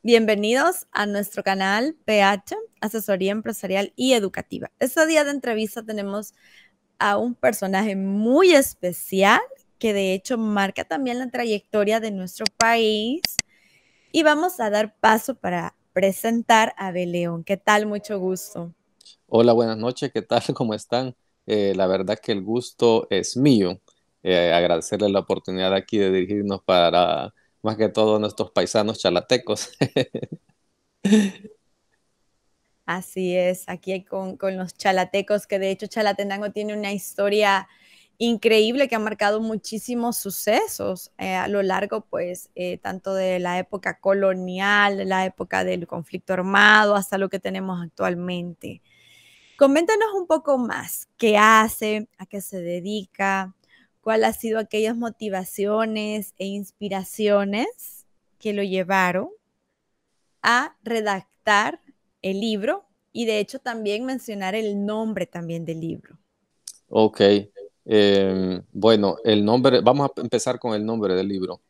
Bienvenidos a nuestro canal PH, Asesoría Empresarial y Educativa. Este día de entrevista tenemos a un personaje muy especial que de hecho marca también la trayectoria de nuestro país y vamos a dar paso para presentar a Beleón. ¿Qué tal? Mucho gusto. Hola, buenas noches, ¿qué tal? ¿Cómo están? La verdad que el gusto es mío. Agradecerle la oportunidad aquí de dirigirnos para más que todo nuestros paisanos chalatecos. Así es, aquí con los chalatecos, que de hecho Chalatenango tiene una historia increíble que ha marcado muchísimos sucesos a lo largo, pues, tanto de la época colonial, de la época del conflicto armado, hasta lo que tenemos actualmente. Coméntanos un poco más, ¿qué hace? ¿A qué se dedica? ¿Cuál ha sido aquellas motivaciones e inspiraciones que lo llevaron a redactar el libro y de hecho también mencionar el nombre también del libro? Ok, bueno, el nombre, vamos a empezar con el nombre del libro.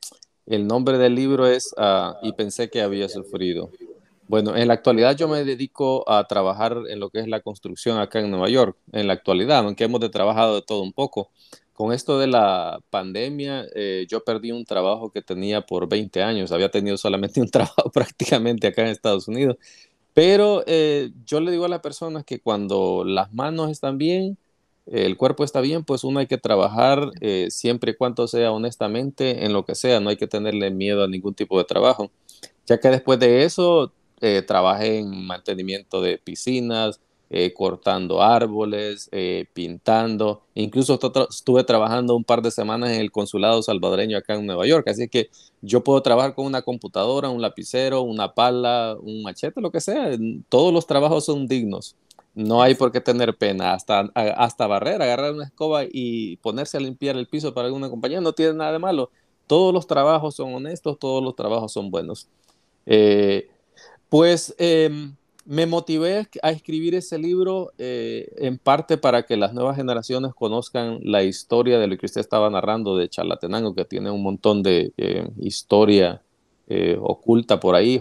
El nombre del libro es Y pensé que había sufrido. Bueno, en la actualidad yo me dedico a trabajar en lo que es la construcción acá en Nueva York, en la actualidad, aunque hemos trabajado de todo un poco. Con esto de la pandemia, yo perdí un trabajo que tenía por 20 años. Había tenido solamente un trabajo prácticamente acá en Estados Unidos. Pero yo le digo a las personas que cuando las manos están bien, el cuerpo está bien, pues uno hay que trabajar siempre y cuando sea honestamente en lo que sea. No hay que tenerle miedo a ningún tipo de trabajo, ya que después de eso trabajé en mantenimiento de piscinas, cortando árboles, pintando, incluso estuve trabajando un par de semanas en el consulado salvadoreño acá en Nueva York, así que yo puedo trabajar con una computadora, un lapicero, una pala, un machete, lo que sea. Todos los trabajos son dignos. No hay Así. por qué tener pena. Hasta barrer, agarrar una escoba y ponerse a limpiar el piso para alguna compañía no tiene nada de malo. Todos los trabajos son honestos, todos los trabajos son buenos. Eh, pues me motivé a escribir ese libro en parte para que las nuevas generaciones conozcan la historia de lo que usted estaba narrando de Chalatenango, que tiene un montón de historia oculta por ahí,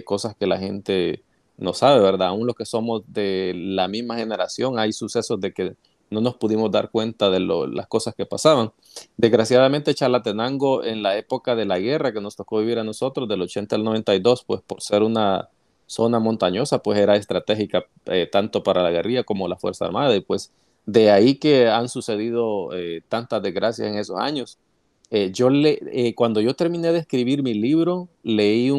cosas que la gente no sabe, ¿verdad? Aún los que somos de la misma generación, hay sucesos de que no nos pudimos dar cuenta de las cosas que pasaban. Desgraciadamente, Chalatenango, en la época de la guerra que nos tocó vivir a nosotros, del 80 al 92, pues por ser una zona montañosa, pues era estratégica tanto para la guerrilla como la Fuerza Armada. Y pues de ahí que han sucedido tantas desgracias en esos años. Cuando yo terminé de escribir mi libro, leí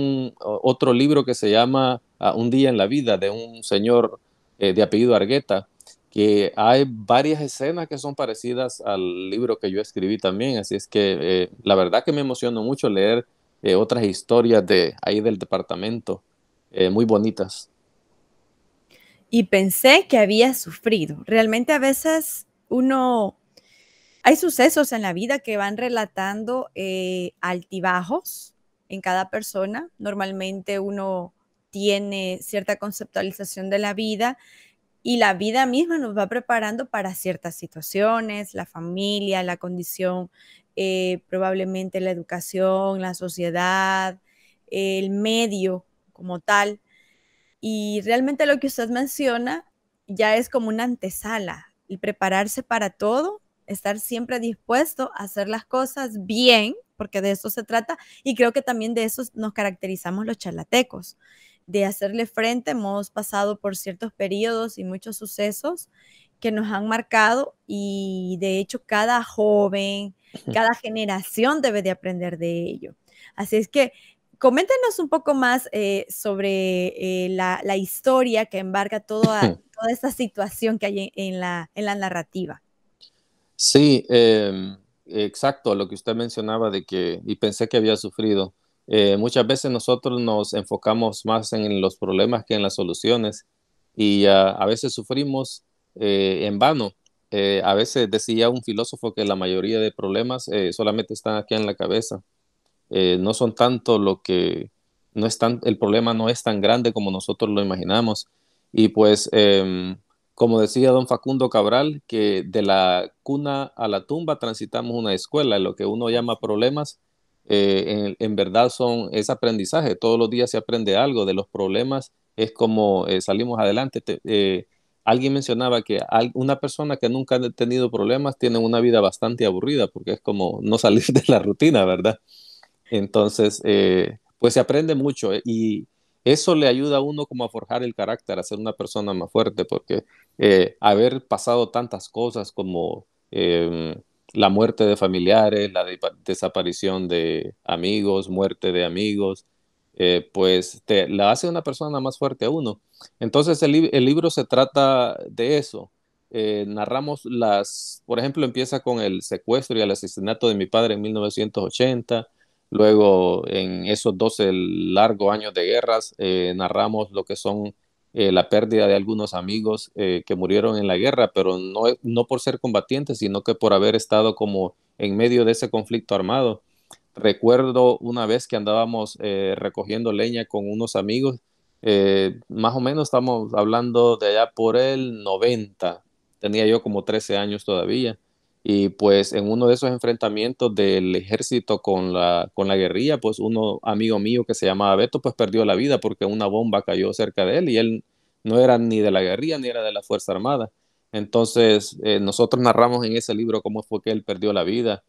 otro libro que se llama Un día en la vida, de un señor de apellido Argueta, que hay varias escenas que son parecidas al libro que yo escribí también, así es que la verdad que me emocionó mucho leer otras historias de ahí del departamento, muy bonitas. Y pensé que había sufrido. Realmente a veces hay sucesos en la vida que van relatando altibajos en cada persona. Normalmente uno tiene cierta conceptualización de la vida y la vida misma nos va preparando para ciertas situaciones, la familia, la condición, probablemente la educación, la sociedad, el medio como tal. Y realmente lo que usted menciona ya es como una antesala, el prepararse para todo, estar siempre dispuesto a hacer las cosas bien, porque de eso se trata, y creo que también de eso nos caracterizamos los chalatecos, de hacerle frente. Hemos pasado por ciertos periodos y muchos sucesos que nos han marcado y de hecho cada joven, cada generación debe de aprender de ello. Así es que coméntenos un poco más sobre la historia que embarga toda esta situación que hay en la narrativa. Sí, exacto, lo que usted mencionaba de que, y pensé que había sufrido. Muchas veces nosotros nos enfocamos más en los problemas que en las soluciones y a veces sufrimos en vano. A veces decía un filósofo que la mayoría de problemas solamente están aquí en la cabeza. No son tanto lo que, no es tan, el problema no es tan grande como nosotros lo imaginamos. Y pues, como decía don Facundo Cabral, que de la cuna a la tumba transitamos una escuela, lo que uno llama problemas, en verdad es aprendizaje. Todos los días se aprende algo de los problemas. Es como salimos adelante. Alguien mencionaba que una persona que nunca ha tenido problemas tiene una vida bastante aburrida porque es como no salir de la rutina, ¿verdad? Entonces, pues se aprende mucho, y eso le ayuda a uno como a forjar el carácter, a ser una persona más fuerte, porque haber pasado tantas cosas como la muerte de familiares, la desaparición de amigos, muerte de amigos, pues la hace una persona más fuerte a uno. Entonces el libro se trata de eso. Narramos por ejemplo, empieza con el secuestro y el asesinato de mi padre en 1980. Luego, en esos 12 largos años de guerras, narramos lo que son la pérdida de algunos amigos que murieron en la guerra, pero no por ser combatientes, sino que por haber estado como en medio de ese conflicto armado. Recuerdo una vez que andábamos recogiendo leña con unos amigos, más o menos estamos hablando de allá por el 90, tenía yo como 13 años todavía. Y pues en uno de esos enfrentamientos del ejército con la guerrilla, pues uno amigo mío que se llamaba Beto, pues perdió la vida porque una bomba cayó cerca de él y él no era ni de la guerrilla ni era de la Fuerza Armada. Entonces, nosotros narramos en ese libro cómo fue que él perdió la vida.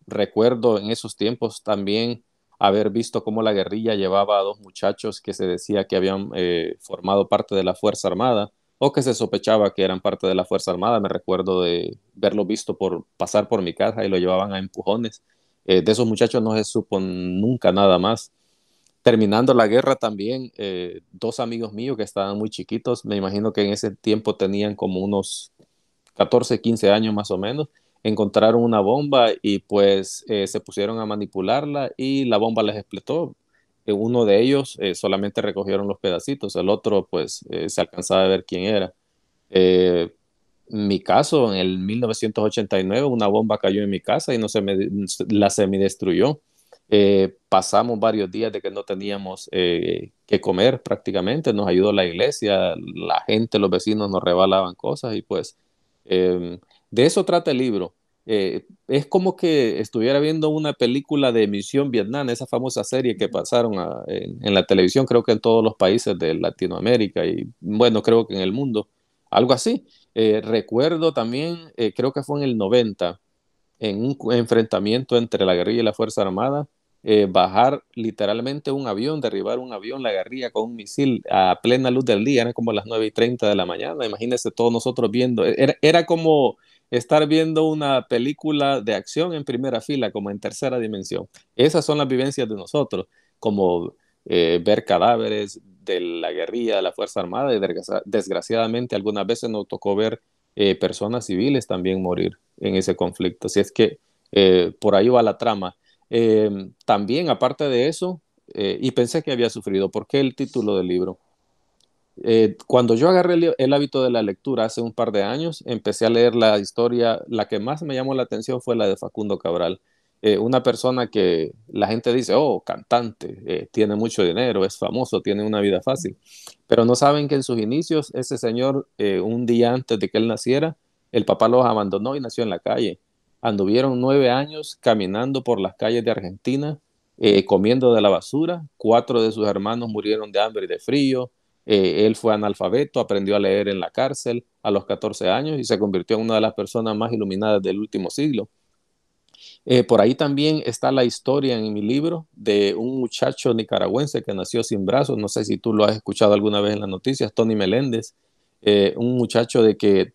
Recuerdo en esos tiempos también haber visto cómo la guerrilla llevaba a dos muchachos que se decía que habían formado parte de la Fuerza Armada o que se sospechaba que eran parte de la Fuerza Armada. Me recuerdo de verlo visto pasar por mi casa y lo llevaban a empujones. De esos muchachos no se supo nunca nada más. Terminando la guerra también, dos amigos míos que estaban muy chiquitos, me imagino que en ese tiempo tenían como unos 14, 15 años más o menos, encontraron una bomba y pues se pusieron a manipularla y la bomba les explotó. Uno de ellos solamente recogieron los pedacitos, el otro pues se alcanzaba a ver quién era. Eh, Mi caso, en el 1989, una bomba cayó en mi casa y no la semidestruyó. Pasamos varios días de que no teníamos que comer prácticamente. Nos ayudó la iglesia, la gente, los vecinos nos regalaban cosas y pues de eso trata el libro. Es como que estuviera viendo una película de Misión Vietnam, esa famosa serie que pasaron en la televisión, creo que en todos los países de Latinoamérica y bueno, creo que en el mundo, algo así. Recuerdo también, creo que fue en el 90, en un enfrentamiento entre la guerrilla y la Fuerza Armada, bajar literalmente un avión, derribar un avión, la guerrilla con un misil a plena luz del día, eran como las 9:30 de la mañana. Imagínense todos nosotros viendo, era como estar viendo una película de acción en primera fila, como en tercera dimensión. Esas son las vivencias de nosotros, como ver cadáveres de la guerrilla, de la Fuerza Armada, y desgraciadamente algunas veces nos tocó ver personas civiles también morir en ese conflicto. Así es que por ahí va la trama. También, aparte de eso, y pensé que había sufrido, ¿por qué el título del libro? Cuando yo agarré el hábito de la lectura hace un par de años, empecé a leer la historia. La que más me llamó la atención fue la de Facundo Cabral. Una persona que la gente dice, oh, cantante, tiene mucho dinero, es famoso, tiene una vida fácil, pero no saben que en sus inicios ese señor, un día antes de que él naciera, el papá los abandonó y nació en la calle. Anduvieron 9 años caminando por las calles de Argentina, comiendo de la basura. 4 de sus hermanos murieron de hambre y de frío. Él fue analfabeto, aprendió a leer en la cárcel a los 14 años y se convirtió en una de las personas más iluminadas del último siglo. Por ahí también está la historia en mi libro de un muchacho nicaragüense que nació sin brazos. No sé si tú lo has escuchado alguna vez en las noticias, Tony Meléndez. Un muchacho de que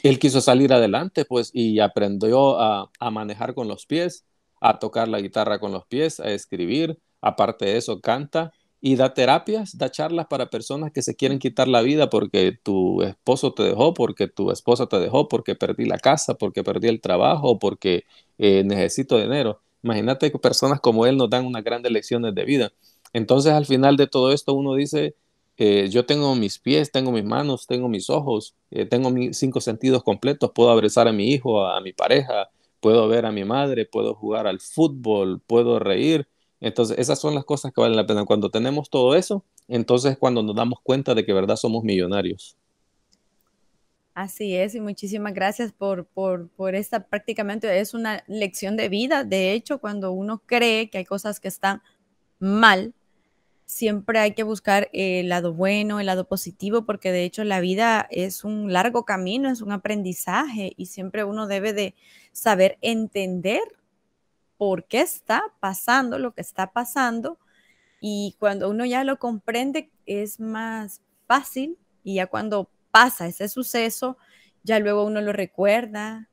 él quiso salir adelante, pues, y aprendió a manejar con los pies, a tocar la guitarra con los pies, a escribir. Aparte de eso, canta y da terapias, da charlas para personas que se quieren quitar la vida porque tu esposo te dejó, porque tu esposa te dejó, porque perdí la casa, porque perdí el trabajo, porque necesito dinero. Imagínate que personas como él nos dan unas grandes lecciones de vida. Entonces, al final de todo esto, uno dice, yo tengo mis pies, tengo mis manos, tengo mis ojos, tengo mis 5 sentidos completos, puedo abrazar a mi hijo, a mi pareja, puedo ver a mi madre, puedo jugar al fútbol, puedo reír. Entonces, esas son las cosas que valen la pena. Cuando tenemos todo eso, entonces cuando nos damos cuenta de que verdad somos millonarios. Así es, y muchísimas gracias por esta, prácticamente es una lección de vida. De hecho, cuando uno cree que hay cosas que están mal, siempre hay que buscar el lado bueno, el lado positivo, porque de hecho la vida es un largo camino, es un aprendizaje y siempre uno debe de saber entender por qué está pasando lo que está pasando, y cuando uno ya lo comprende es más fácil, y ya cuando pasa ese suceso, ya luego uno lo recuerda,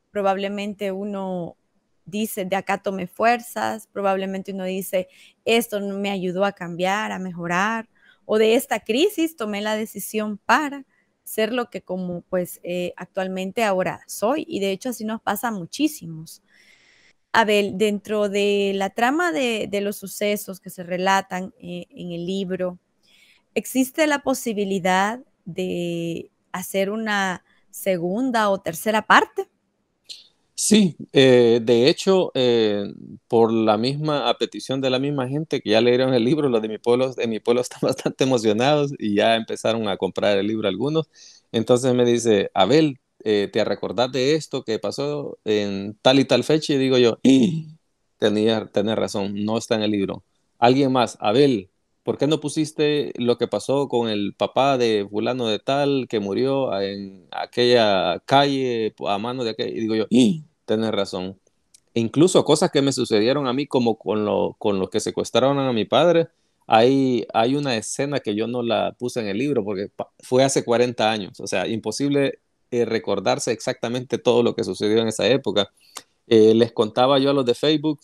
probablemente uno dice, de acá tomé fuerzas, probablemente uno dice, esto me ayudó a cambiar, a mejorar, o de esta crisis tomé la decisión para ser lo que como pues actualmente ahora soy, y de hecho así nos pasa a muchísimos. Abel, dentro de la trama de los sucesos que se relatan en el libro, ¿existe la posibilidad de hacer una segunda o tercera parte? Sí, de hecho, por la misma, a petición de la misma gente que ya leyeron el libro, los de mi pueblo están bastante emocionados y ya empezaron a comprar el libro algunos. Entonces me dice, Abel, ¿te recordás de esto que pasó en tal y tal fecha? Y digo yo, tenés razón, no está en el libro. Alguien más, Abel, ¿por qué no pusiste lo que pasó con el papá de fulano de tal que murió en aquella calle a mano de aquella? Y digo yo, tenés razón. E incluso cosas que me sucedieron a mí, como con los que secuestraron a mi padre, hay una escena que yo no la puse en el libro porque fue hace 40 años. O sea, imposible recordarse exactamente todo lo que sucedió en esa época. Les contaba yo a los de Facebook,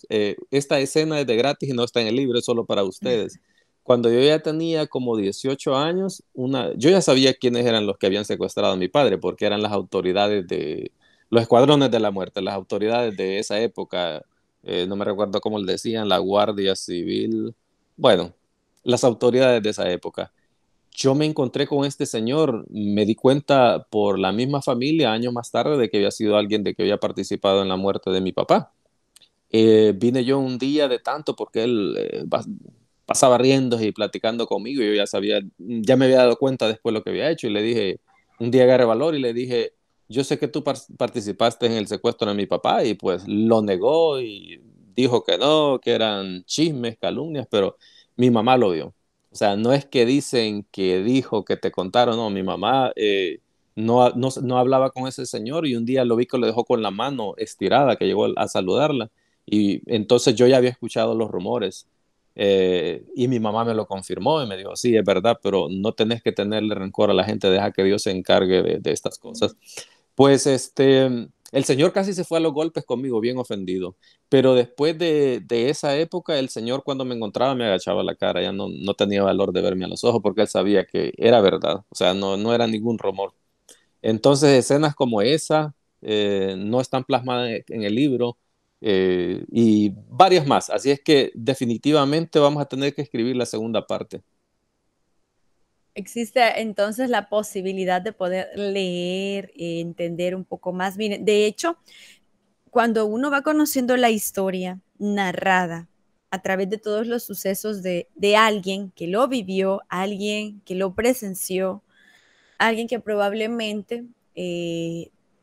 esta escena es de gratis y no está en el libro, es solo para ustedes. Cuando yo ya tenía como 18 años, yo ya sabía quiénes eran los que habían secuestrado a mi padre, porque eran las autoridades de los escuadrones de la muerte, las autoridades de esa época, no me recuerdo cómo le decían, la Guardia Civil, bueno, las autoridades de esa época. Yo me encontré con este señor, me di cuenta por la misma familia años más tarde de que había sido alguien de que había participado en la muerte de mi papá. Vine yo un día de tanto porque él pasaba riendo y platicando conmigo y yo ya sabía, ya me había dado cuenta después lo que había hecho y le dije, un día agarré valor y le dije, yo sé que tú participaste en el secuestro de mi papá y pues lo negó y dijo que no, que eran chismes, calumnias, pero mi mamá lo vio. O sea, no es que dicen que dijo que te contaron, no, mi mamá no hablaba con ese señor y un día lo vi que lo dejó con la mano estirada, que llegó a saludarla. Y entonces yo ya había escuchado los rumores y mi mamá me lo confirmó y me dijo, sí, es verdad, pero no tenés que tenerle rencor a la gente, deja que Dios se encargue de estas cosas. Pues el Señor casi se fue a los golpes conmigo, bien ofendido, pero después de esa época, el Señor cuando me encontraba me agachaba la cara, ya no tenía valor de verme a los ojos porque él sabía que era verdad, o sea, no era ningún rumor. Entonces, escenas como esa no están plasmadas en el libro y varias más. Así es que definitivamente vamos a tener que escribir la segunda parte. Existe entonces la posibilidad de poder leer, entender un poco más. Miren, de hecho, cuando uno va conociendo la historia narrada a través de todos los sucesos de alguien que lo vivió, alguien que lo presenció, alguien que probablemente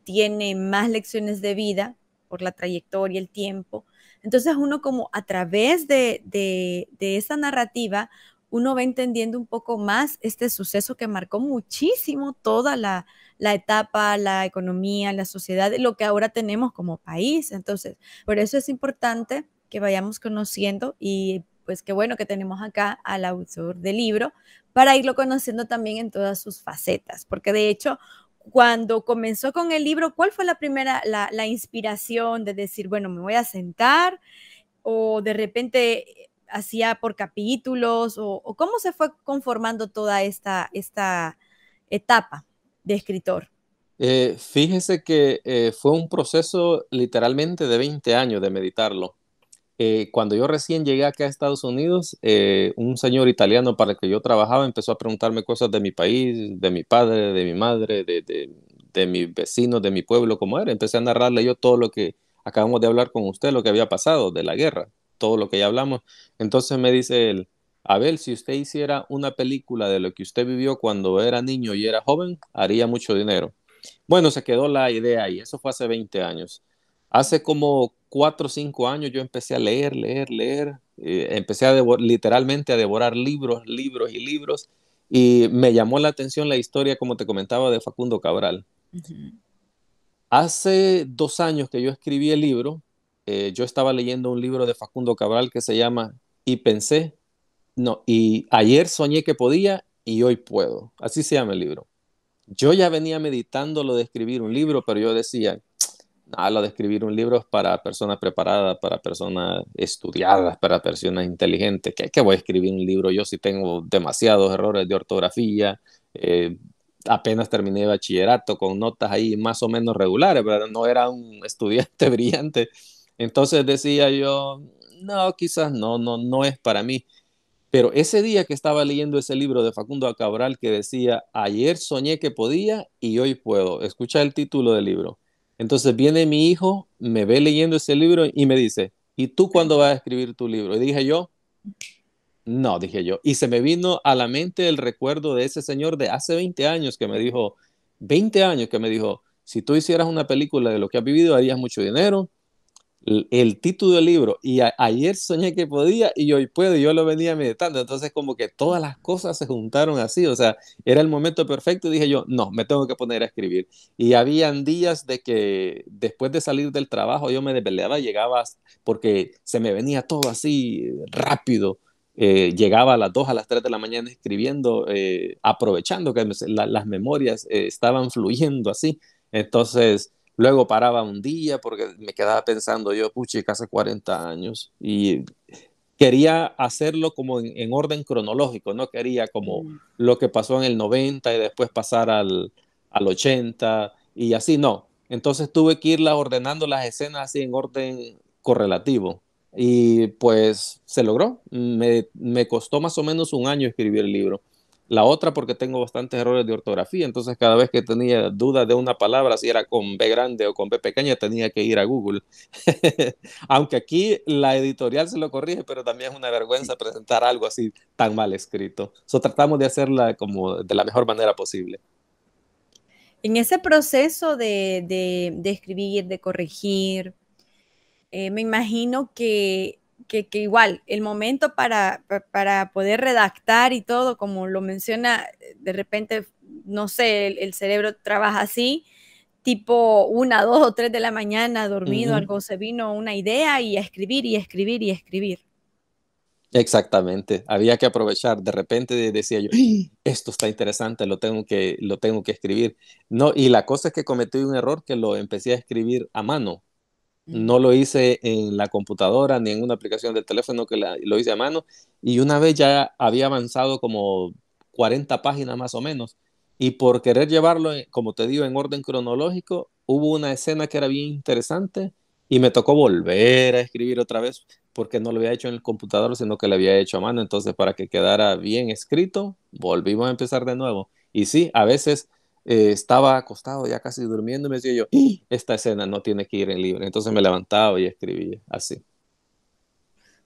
tiene más lecciones de vida por la trayectoria, el tiempo. Entonces uno como a través de esa narrativa, uno va entendiendo un poco más este suceso que marcó muchísimo toda la etapa, la economía, la sociedad, lo que ahora tenemos como país. Entonces, por eso es importante que vayamos conociendo, y pues qué bueno que tenemos acá al autor del libro para irlo conociendo también en todas sus facetas, porque de hecho, cuando comenzó con el libro, ¿cuál fue la primera, la inspiración de decir, bueno, me voy a sentar, o de repente hacía por capítulos, o cómo se fue conformando toda esta etapa de escritor? Fíjese que fue un proceso literalmente de 20 años de meditarlo. Cuando yo recién llegué acá a Estados Unidos, un señor italiano para el que yo trabajaba empezó a preguntarme cosas de mi país, de mi padre, de mi madre, de mis vecinos, de mi pueblo, cómo era. Empecé a narrarle yo todo lo que acabamos de hablar con usted, lo que había pasado de la guerra, todo lo que ya hablamos. Entonces me dice él, Abel, si usted hiciera una película de lo que usted vivió cuando era niño y era joven, haría mucho dinero. Bueno, se quedó la idea ahí, eso fue hace 20 años. Hace como 4 o 5 años yo empecé a leer, leer, leer, empecé a literalmente a devorar libros, libros y libros, y me llamó la atención la historia, como te comentaba, de Facundo Cabral. Ujú. Hace 2 años que yo escribí el libro, yo estaba leyendo un libro de Facundo Cabral que se llama Y pensé, no, y ayer soñé que podía y hoy puedo. Así se llama el libro. Yo ya venía meditando lo de escribir un libro, pero yo decía, ah, lo de escribir un libro es para personas preparadas, para personas estudiadas, para personas inteligentes. ¿Qué voy a escribir un libro? Yo sí tengo demasiados errores de ortografía. eh, Apenas terminé bachillerato con notas ahí más o menos regulares, pero no era un estudiante brillante. Entonces decía yo, no, quizás no es para mí. Pero ese día que estaba leyendo ese libro de Facundo Cabral que decía, ayer soñé que podía y hoy puedo. Escucha el título del libro. Entonces viene mi hijo, me ve leyendo ese libro y me dice, ¿y tú cuándo vas a escribir tu libro? Y dije yo, no, dije yo. Y se me vino a la mente el recuerdo de ese señor de hace 20 años que me dijo, 20 años que me dijo, si tú hicieras una película de lo que has vivido, harías mucho dinero, el título del libro y ayer soñé que podía y hoy puedo y yo lo venía meditando, entonces como que todas las cosas se juntaron así, o sea, era el momento perfecto y dije yo, no, me tengo que poner a escribir y habían días de que después de salir del trabajo yo me desvelaba, llegaba porque se me venía todo así rápido. Llegaba a las 2, a las 3 de la mañana escribiendo, aprovechando que las memorias estaban fluyendo así. Entonces, luego paraba un día porque me quedaba pensando yo, puchica, hace 40 años y quería hacerlo como en orden cronológico, no quería como Mm. lo que pasó en el 90 y después pasar al 80 y así, no. Entonces tuve que irla ordenando las escenas así en orden correlativo y pues se logró. Me costó más o menos un año escribir el libro. La otra porque tengo bastantes errores de ortografía, entonces cada vez que tenía dudas de una palabra, si era con B grande o con B pequeña, tenía que ir a Google. Aunque aquí la editorial se lo corrige, pero también es una vergüenza presentar algo así tan mal escrito. So, tratamos de hacerla como de la mejor manera posible. En ese proceso de escribir, de corregir, me imagino que igual el momento para poder redactar y todo, como lo menciona, de repente, no sé, el cerebro trabaja así, tipo 1, 2 o 3 de la mañana, Uh dormido, -huh. algo se vino una idea y a escribir y escribir y escribir. Exactamente, había que aprovechar. De repente decía yo, esto está interesante, lo tengo que escribir. No, y la cosa es que cometí un error que lo empecé a escribir a mano. Mm. No lo hice en la computadora ni en una aplicación del teléfono lo hice a mano. Y una vez ya había avanzado como 40 páginas más o menos. Y por querer llevarlo, como te digo, en orden cronológico, hubo una escena que era bien interesante y me tocó volver a escribir otra vez porque no lo había hecho en el computador, sino que lo había hecho a mano. Entonces, para que quedara bien escrito, volvimos a empezar de nuevo. Y sí, a veces estaba acostado ya casi durmiendo y me decía yo, esta escena no tiene que ir en libre. Entonces me levantaba y escribía así.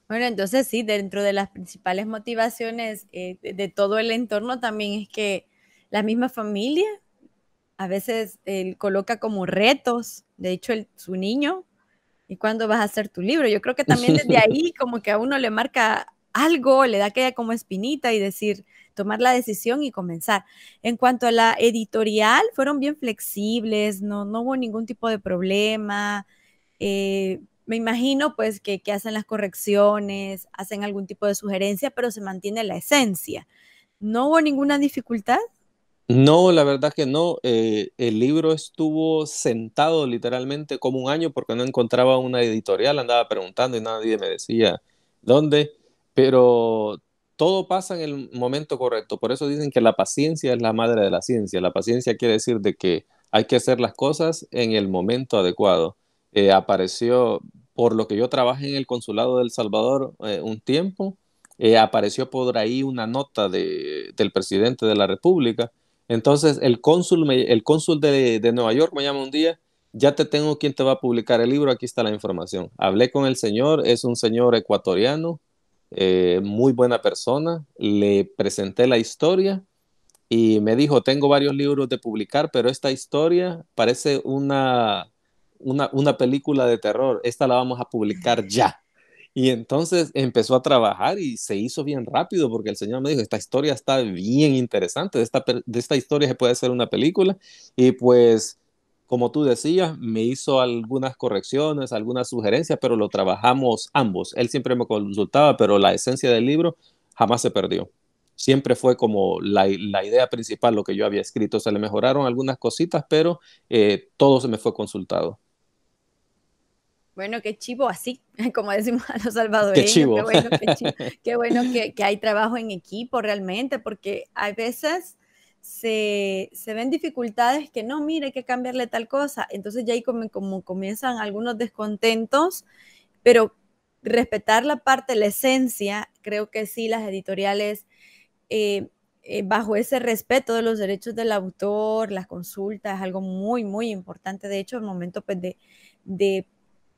Bueno, entonces sí, dentro de las principales motivaciones de todo el entorno también es que la misma familia a veces él coloca como retos, de hecho, su niño, ¿y cuándo vas a hacer tu libro? Yo creo que también desde ahí como que a uno le marca algo, le da aquella como espinita y decir, tomar la decisión y comenzar. En cuanto a la editorial, fueron bien flexibles, no hubo ningún tipo de problema. Me imagino pues que hacen las correcciones, hacen algún tipo de sugerencia, pero se mantiene la esencia. ¿No hubo ninguna dificultad? No, la verdad que no. El libro estuvo sentado literalmente como un año porque no encontraba una editorial, andaba preguntando y nadie me decía dónde, pero todo pasa en el momento correcto. Por eso dicen que la paciencia es la madre de la ciencia. La paciencia quiere decir de que hay que hacer las cosas en el momento adecuado. Apareció, por lo que yo trabajé en el consulado de El Salvador un tiempo, apareció por ahí una nota del presidente de la República. Entonces el cónsul de Nueva York me llama un día, ya te tengo quien te va a publicar el libro, aquí está la información. Hablé con el señor, es un señor ecuatoriano, muy buena persona, le presenté la historia y me dijo, tengo varios libros de publicar, pero esta historia parece una película de terror, esta la vamos a publicar ya. Y entonces empezó a trabajar y se hizo bien rápido porque el señor me dijo, esta historia está bien interesante, de esta historia se puede hacer una película. Y pues, como tú decías, me hizo algunas correcciones, algunas sugerencias, pero lo trabajamos ambos. Él siempre me consultaba, pero la esencia del libro jamás se perdió. Siempre fue como la idea principal, lo que yo había escrito. Se le mejoraron algunas cositas, pero todo se me fue consultado. Bueno, qué chivo así, como decimos a los Qué salvadoreños, qué chivo. bueno, qué chivo, qué bueno que hay trabajo en equipo realmente, porque a veces se ven dificultades que no, mire, hay que cambiarle tal cosa, entonces ya ahí como comienzan algunos descontentos, pero respetar la parte, la esencia, creo que sí, las editoriales, eh, bajo ese respeto de los derechos del autor, las consultas, es algo muy, muy importante, de hecho, el momento pues, de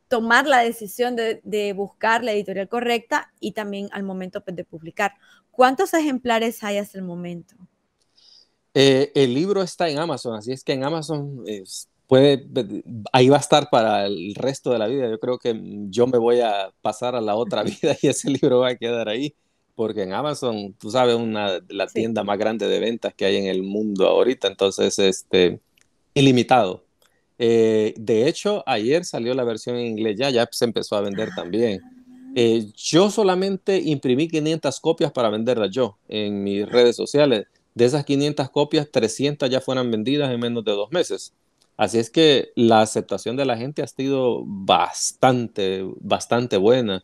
tomar la decisión de buscar la editorial correcta y también al momento pues, de publicar. ¿Cuántos ejemplares hay hasta el momento? El libro está en Amazon, así es que en Amazon puede, ahí va a estar para el resto de la vida. Yo creo que yo me voy a pasar a la otra vida y ese libro va a quedar ahí, porque en Amazon, tú sabes, la Sí. tienda más grande de ventas que hay en el mundo ahorita, entonces, ilimitado. De hecho, ayer salió la versión en inglés, ya se empezó a vender también. Yo solamente imprimí 500 copias para venderlas yo en mis redes sociales. De esas 500 copias, 300 ya fueron vendidas en menos de 2 meses. Así es que la aceptación de la gente ha sido bastante, bastante buena.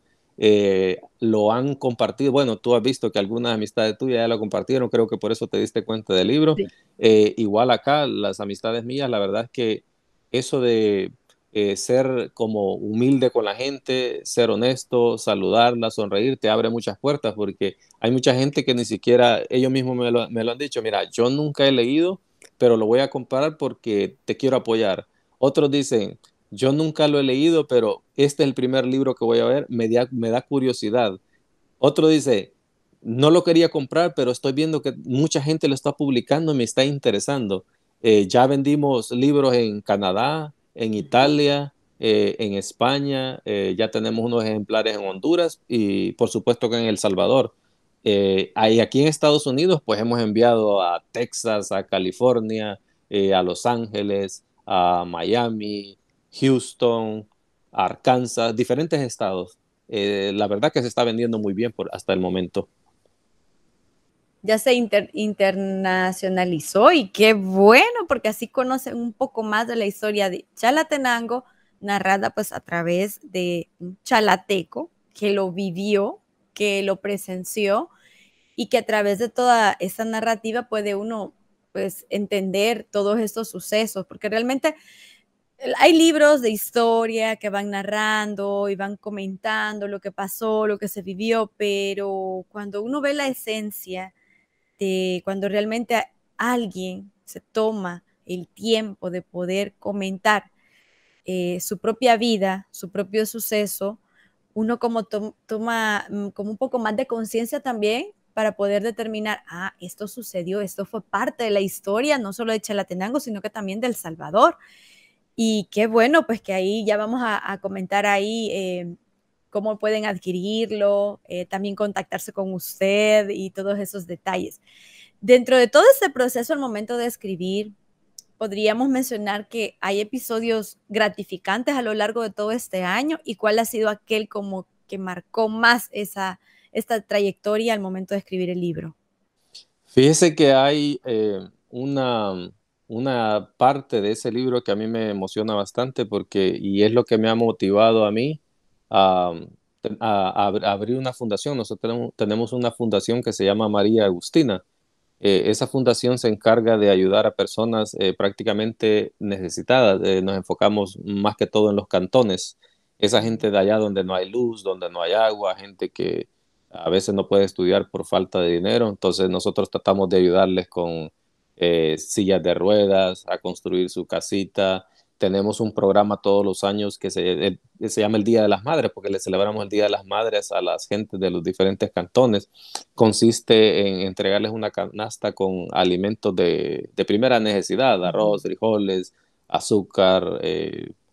Lo han compartido. Bueno, tú has visto que algunas amistades tuyas ya lo compartieron. Creo que por eso te diste cuenta del libro. Sí. Igual acá, las amistades mías, la verdad es que eso de ser como humilde con la gente, ser honesto, saludarla, sonreír, te abre muchas puertas porque hay mucha gente que ni siquiera ellos mismos me lo han dicho, mira, yo nunca he leído, pero lo voy a comprar porque te quiero apoyar. Otros dicen, yo nunca lo he leído, pero este es el primer libro que voy a ver, me da curiosidad. Otro dice, no lo quería comprar, pero estoy viendo que mucha gente lo está publicando y me está interesando. Ya vendimos libros en Canadá, en Italia, en España, ya tenemos unos ejemplares en Honduras y por supuesto que en El Salvador. Aquí en Estados Unidos, pues hemos enviado a Texas, a California, a Los Ángeles, a Miami, Houston, Arkansas, diferentes estados. La verdad que se está vendiendo muy bien hasta el momento. Ya se internacionalizó y qué bueno, porque así conocen un poco más de la historia de Chalatenango, narrada pues a través de un chalateco que lo vivió, que lo presenció y que a través de toda esa narrativa puede uno pues entender todos estos sucesos, porque realmente hay libros de historia que van narrando y van comentando lo que pasó, lo que se vivió, pero cuando uno ve la esencia de cuando realmente alguien se toma el tiempo de poder comentar su propia vida, su propio suceso, uno como toma como un poco más de conciencia también para poder determinar, ah, esto sucedió, esto fue parte de la historia, no solo de Chalatenango, sino que también de El Salvador. Y qué bueno, pues que ahí ya vamos a comentar ahí cómo pueden adquirirlo, también contactarse con usted y todos esos detalles. Dentro de todo este proceso, al momento de escribir, podríamos mencionar que hay episodios gratificantes a lo largo de todo este año y cuál ha sido aquel como que marcó más esta trayectoria al momento de escribir el libro. Fíjese que hay una parte de ese libro que a mí me emociona bastante y es lo que me ha motivado a mí a, a abrir una fundación. Nosotros tenemos una fundación que se llama María Agustina. Esa fundación se encarga de ayudar a personas prácticamente necesitadas. Nos enfocamos más que todo en los cantones. Esa gente de allá donde no hay luz, donde no hay agua, gente que a veces no puede estudiar por falta de dinero. Entonces nosotros tratamos de ayudarles con sillas de ruedas, a construir su casita. tenemos un programa todos los años que se llama el Día de las Madres, porque le celebramos el Día de las Madres a las gentes de los diferentes cantones. Consiste en entregarles una canasta con alimentos de primera necesidad, arroz, frijoles, azúcar,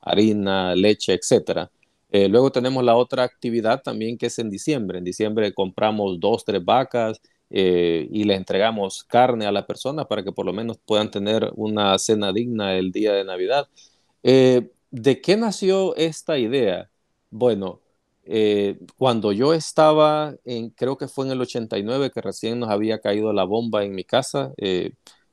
harina, leche, etcétera. Luego tenemos la otra actividad también que es en diciembre. En diciembre compramos 2, 3 vacas y les entregamos carne a la persona para que por lo menos puedan tener una cena digna el día de Navidad. ¿De qué nació esta idea? Bueno, cuando yo estaba creo que fue en el 89 que recién nos había caído la bomba en mi casa,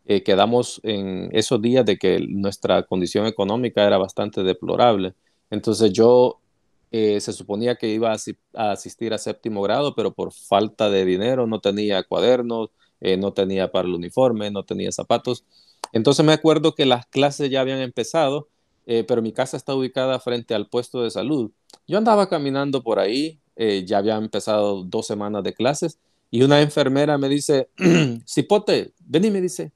quedamos en esos días de que nuestra condición económica era bastante deplorable. Entonces yo se suponía que iba a asistir a séptimo grado, pero por falta de dinero no tenía cuadernos, no tenía para el uniforme, no tenía zapatos. Entonces me acuerdo que las clases ya habían empezado, pero mi casa está ubicada frente al puesto de salud. Yo andaba caminando por ahí, ya había empezado 2 semanas de clases, y una enfermera me dice, Cipote, vení, me dice,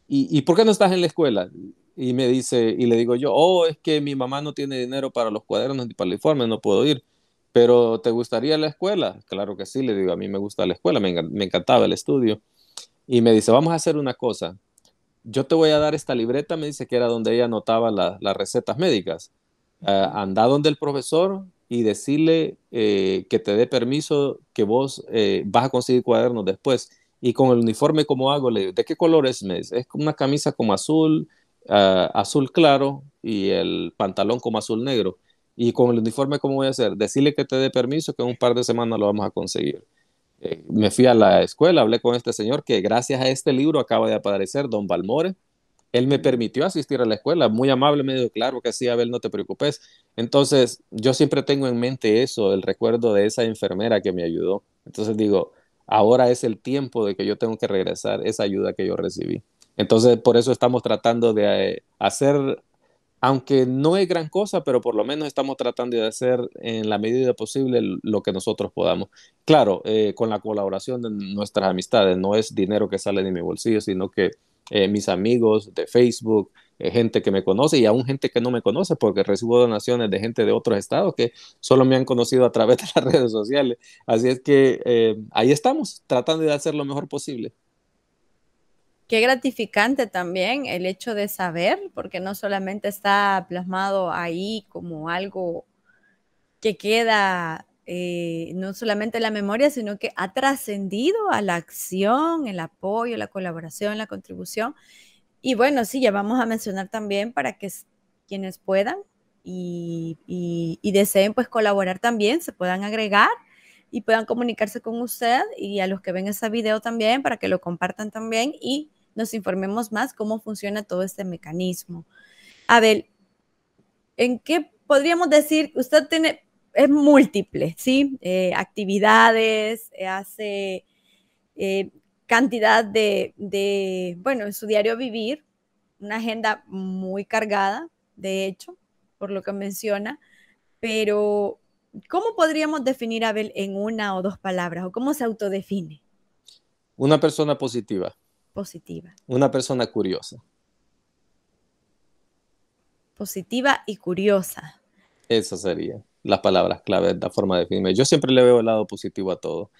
¿y por qué no estás en la escuela? Y me dice, y le digo yo, oh, es que mi mamá no tiene dinero para los cuadernos ni para el informe, no puedo ir. Pero ¿te gustaría la escuela? Claro que sí, le digo, a mí me gusta la escuela, me encantaba el estudio. Y me dice, vamos a hacer una cosa, yo te voy a dar esta libreta, me dice que era donde ella anotaba las recetas médicas. Anda donde el profesor y decirle que te dé permiso, que vos vas a conseguir cuadernos después. Y con el uniforme, ¿cómo hago? Le digo, ¿de qué color es, mes? Es como una camisa como azul, azul claro, y el pantalón como azul negro. Y con el uniforme, ¿cómo voy a hacer? Decirle que te dé permiso, que en un par de semanas lo vamos a conseguir. Me fui a la escuela, hablé con este señor que gracias a este libro acaba de aparecer, Don Balmore. Él me permitió asistir a la escuela, muy amable, me dijo, claro que sí, Abel, no te preocupes. Entonces, yo siempre tengo en mente eso, el recuerdo de esa enfermera que me ayudó. Entonces digo, ahora es el tiempo de que yo tengo que regresar esa ayuda que yo recibí. Entonces, por eso estamos tratando de hacer, aunque no es gran cosa, pero por lo menos estamos tratando de hacer en la medida posible lo que nosotros podamos. Claro, con la colaboración de nuestras amistades, no es dinero que sale de mi bolsillo, sino que mis amigos de Facebook, gente que me conoce y aún gente que no me conoce, porque recibo donaciones de gente de otros estados que solo me han conocido a través de las redes sociales. Así es que ahí estamos, tratando de hacer lo mejor posible. Qué gratificante también el hecho de saber, porque no solamente está plasmado ahí como algo que queda no solamente en la memoria, sino que ha trascendido a la acción, el apoyo, la colaboración, la contribución. Y bueno, sí, ya vamos a mencionar también para que quienes puedan y deseen pues colaborar también, se puedan agregar y puedan comunicarse con usted y a los que ven ese video también para que lo compartan también y nos informemos más cómo funciona todo este mecanismo. Abel, ¿en qué podríamos decir? Usted tiene, es múltiple, ¿sí? Actividades, hace eh, cantidad bueno, en su diario vivir, una agenda muy cargada, de hecho, por lo que menciona, pero ¿cómo podríamos definir a Abel en 1 o 2 palabras? ¿O cómo se autodefine? Una persona positiva, Positiva. una persona curiosa. Positiva y curiosa. Esas serían las palabras clave, la forma de definirme. Yo siempre le veo el lado positivo a todo.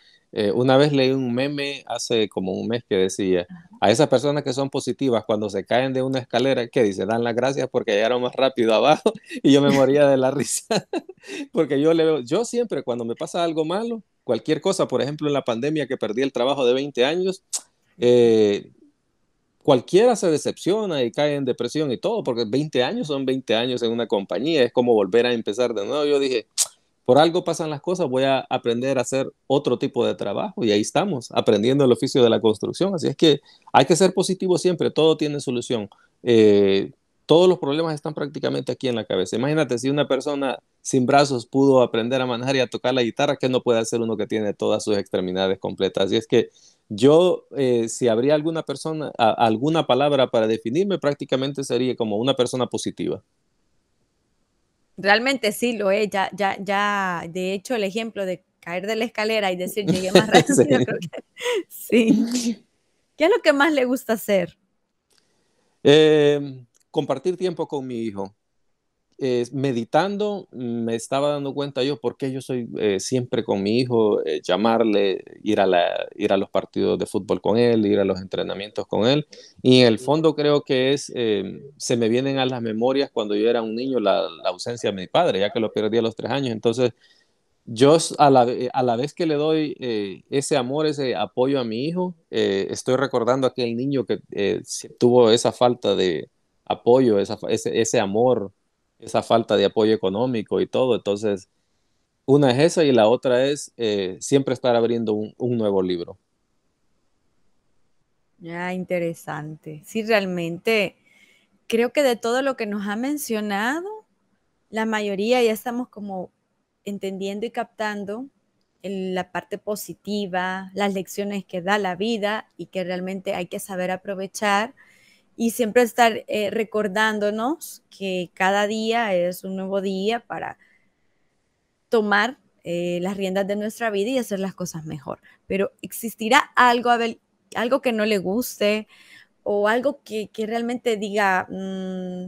Una vez leí un meme hace como un mes que decía, a esas personas que son positivas cuando se caen de una escalera, ¿qué dice? Dan las gracias porque llegaron más rápido abajo y yo me moría de la risa. Porque yo le veo, yo siempre cuando me pasa algo malo, cualquier cosa, por ejemplo en la pandemia que perdí el trabajo de 20 años, eh, cualquiera se decepciona y cae en depresión y todo, porque 20 años son 20 años en una compañía, es como volver a empezar de nuevo. Yo dije, por algo pasan las cosas, voy a aprender a hacer otro tipo de trabajo y ahí estamos, aprendiendo el oficio de la construcción. Así es que hay que ser positivo siempre, todo tiene solución. Eh, todos los problemas están prácticamente aquí en la cabeza. Imagínate si una persona sin brazos pudo aprender a manejar y a tocar la guitarra, ¿qué no puede hacer uno que tiene todas sus extremidades completas? Así es que yo, si habría alguna persona, alguna palabra para definirme, prácticamente sería como una persona positiva. Realmente sí lo es, de hecho el ejemplo de caer de la escalera y decir llegué más rápido, creo Sí. que sí. ¿Qué es lo que más le gusta hacer? Compartir tiempo con mi hijo. meditando, me estaba dando cuenta yo por qué yo soy siempre con mi hijo, llamarle, ir a los partidos de fútbol con él, ir a los entrenamientos con él. Y en el fondo creo que se me vienen a las memorias cuando yo era un niño la ausencia de mi padre, ya que lo perdí a los 3 años. Entonces, a la vez que le doy ese amor, ese apoyo a mi hijo, estoy recordando a aquel niño que tuvo esa falta de apoyo, ese amor, esa falta de apoyo económico y todo. Entonces, una es esa y la otra es siempre estar abriendo un nuevo libro. Ya, interesante. Sí, realmente creo que de todo lo que nos ha mencionado, la mayoría ya estamos como entendiendo y captando la parte positiva, las lecciones que da la vida y que realmente hay que saber aprovechar y siempre estar recordándonos que cada día es un nuevo día para tomar las riendas de nuestra vida y hacer las cosas mejor. Pero ¿existirá algo, Abel, algo que no le guste o algo que realmente diga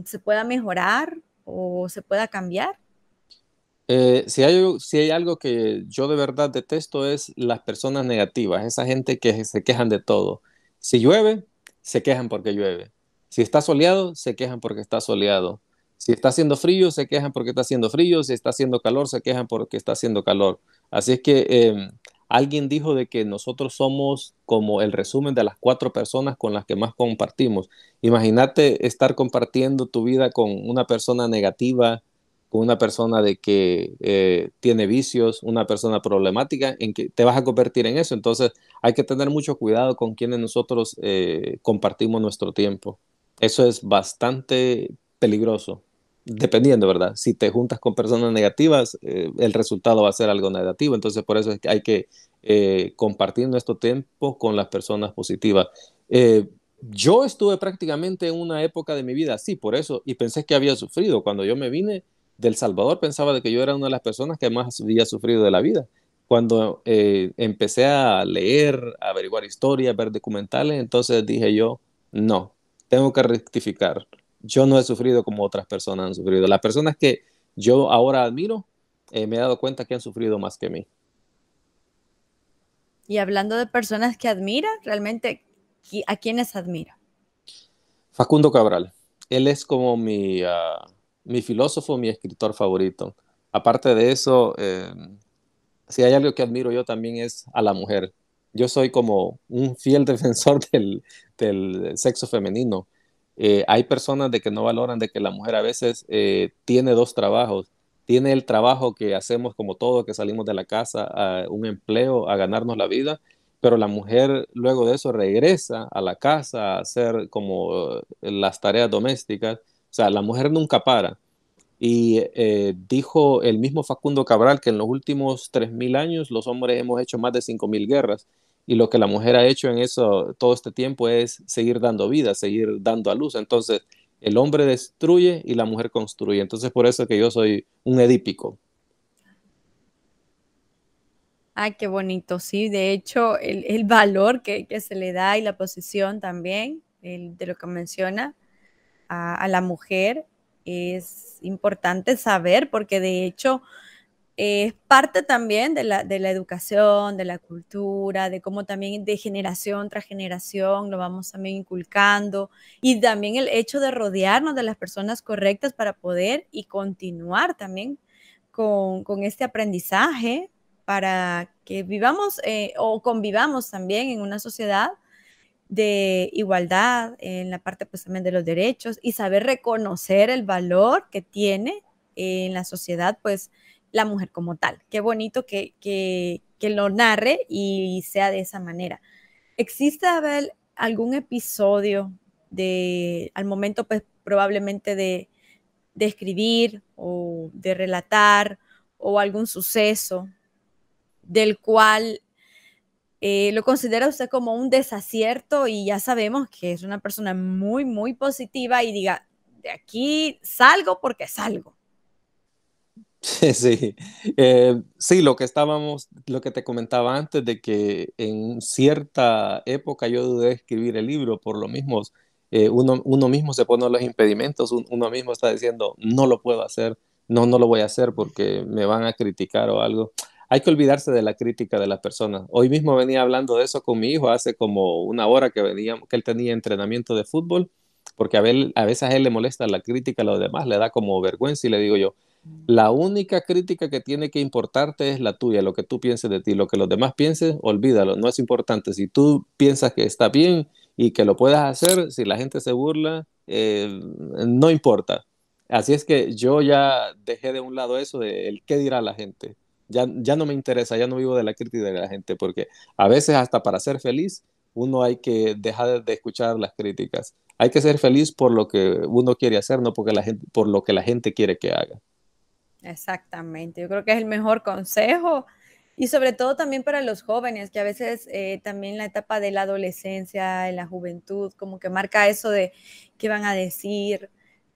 se pueda mejorar o se pueda cambiar? Si hay algo que yo de verdad detesto es las personas negativas, esa gente que se quejan de todo. Si llueve, se quejan porque llueve. Si está soleado, se quejan porque está soleado. Si está haciendo frío, se quejan porque está haciendo frío. Si está haciendo calor, se quejan porque está haciendo calor. Así es que alguien dijo de que nosotros somos como el resumen de las 4 personas con las que más compartimos. Imagínate estar compartiendo tu vida con una persona negativa, con una persona de que tiene vicios, una persona problemática, en que te vas a convertir en eso. Entonces hay que tener mucho cuidado con quienes nosotros compartimos nuestro tiempo. Eso es bastante peligroso, dependiendo, ¿verdad? Si te juntas con personas negativas, el resultado va a ser algo negativo. Entonces por eso es que hay que compartir nuestro tiempo con las personas positivas. Yo estuve prácticamente en una época de mi vida así, por eso, y pensé que había sufrido. Cuando yo me vine del Salvador, pensaba de que yo era una de las personas que más había sufrido de la vida. Cuando empecé a leer, a averiguar historias, ver documentales, entonces dije yo, no, tengo que rectificar. Yo no he sufrido como otras personas han sufrido. Las personas que yo ahora admiro, me he dado cuenta que han sufrido más que mí. Y hablando de personas que admira, realmente, ¿a quiénes admira? Facundo Cabral, él es como mi filósofo, mi escritor favorito. Aparte de eso, si hay algo que admiro yo también es a la mujer. Yo soy como un fiel defensor del sexo femenino. Hay personas de que no valoran de que la mujer a veces tiene 2 trabajos. Tiene el trabajo que hacemos como todo, que salimos de la casa a un empleo, a ganarnos la vida, pero la mujer luego de eso regresa a la casa a hacer como las tareas domésticas. O sea, la mujer nunca para. Y dijo el mismo Facundo Cabral que en los últimos 3000 años los hombres hemos hecho más de 5000 guerras y lo que la mujer ha hecho en eso todo este tiempo es seguir dando vida, seguir dando a luz. Entonces, el hombre destruye y la mujer construye. Entonces, por eso que yo soy un edípico. Ay, qué bonito, sí. De hecho, el valor que se le da y la posición también de lo que menciona a la mujer es importante saber porque de hecho es parte también de la educación, de la cultura, de cómo también de generación tras generación lo vamos también inculcando y también el hecho de rodearnos de las personas correctas para poder y continuar también con este aprendizaje para que vivamos o convivamos también en una sociedad de igualdad, en la parte pues también de los derechos y saber reconocer el valor que tiene en la sociedad pues la mujer como tal. Qué bonito que lo narre y sea de esa manera. ¿Existe, Abel, algún episodio al momento pues probablemente de escribir o de relatar o algún suceso del cual lo considera usted como un desacierto y ya sabemos que es una persona muy, muy positiva y diga, de aquí salgo porque salgo? Sí, sí, lo que te comentaba antes de que en cierta época yo dudé de escribir el libro por lo mismo. uno mismo se pone los impedimentos, uno mismo está diciendo, no lo puedo hacer, no lo voy a hacer porque me van a criticar o algo. Hay que olvidarse de la crítica de las personas. Hoy mismo venía hablando de eso con mi hijo hace como una hora que él tenía entrenamiento de fútbol, porque a veces a él le molesta la crítica a los demás, le da como vergüenza y le digo yo, la única crítica que tiene que importarte es la tuya, lo que tú pienses de ti, lo que los demás piensen, olvídalo, no es importante. Si tú piensas que está bien y que lo puedas hacer, si la gente se burla, no importa. Así es que yo ya dejé de un lado eso de el qué dirá la gente. Ya no me interesa, ya no vivo de la crítica de la gente, porque a veces hasta para ser feliz uno hay que dejar de escuchar las críticas. Hay que ser feliz por lo que uno quiere hacer, no porque por lo que la gente quiere que haga. Exactamente, yo creo que es el mejor consejo y sobre todo también para los jóvenes, que a veces también la etapa de la adolescencia, en la juventud, como que marca eso de qué van a decir,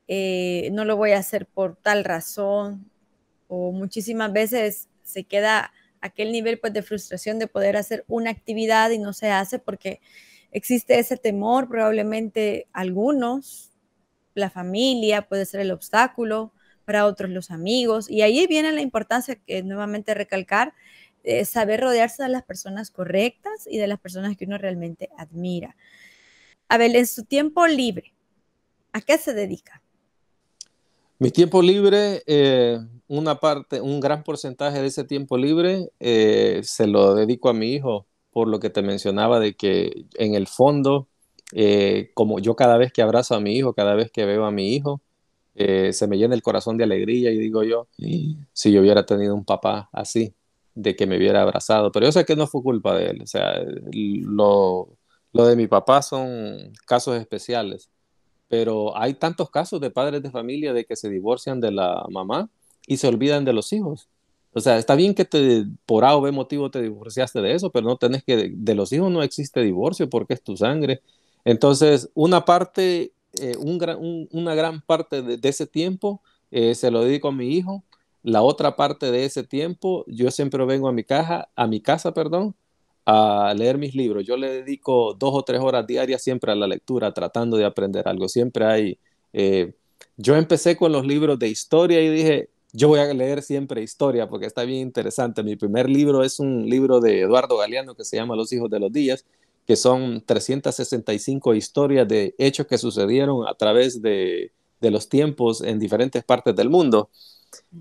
no lo voy a hacer por tal razón, o muchísimas veces se queda aquel nivel pues de frustración de poder hacer una actividad y no se hace porque existe ese temor, probablemente algunos, la familia puede ser el obstáculo, para otros los amigos, y ahí viene la importancia que nuevamente recalcar, saber rodearse de las personas correctas y de las personas que uno realmente admira. A ver, en su tiempo libre, ¿a qué se dedica? Mi tiempo libre, un gran porcentaje de ese tiempo libre se lo dedico a mi hijo, por lo que te mencionaba de que en el fondo, como yo cada vez que abrazo a mi hijo, cada vez que veo a mi hijo, se me llena el corazón de alegría y digo yo, si yo hubiera tenido un papá así, de que me hubiera abrazado, pero yo sé que no fue culpa de él, o sea, lo de mi papá son casos especiales, pero hay tantos casos de padres de familia de que se divorcian de la mamá y se olvidan de los hijos. O sea, está bien que por A o B motivo te divorciaste de eso, pero no tenés que, de los hijos no existe divorcio porque es tu sangre. Entonces, una gran parte de ese tiempo se lo dedico a mi hijo. La otra parte de ese tiempo, yo siempre vengo a mi casa, perdón, a leer mis libros. Yo le dedico 2 o 3 horas diarias siempre a la lectura, tratando de aprender algo. Siempre hay... eh, yo empecé con los libros de historia y dije, yo voy a leer siempre historia porque está bien interesante. Mi primer libro es un libro de Eduardo Galeano que se llama Los hijos de los días, que son 365 historias de hechos que sucedieron a través de los tiempos en diferentes partes del mundo.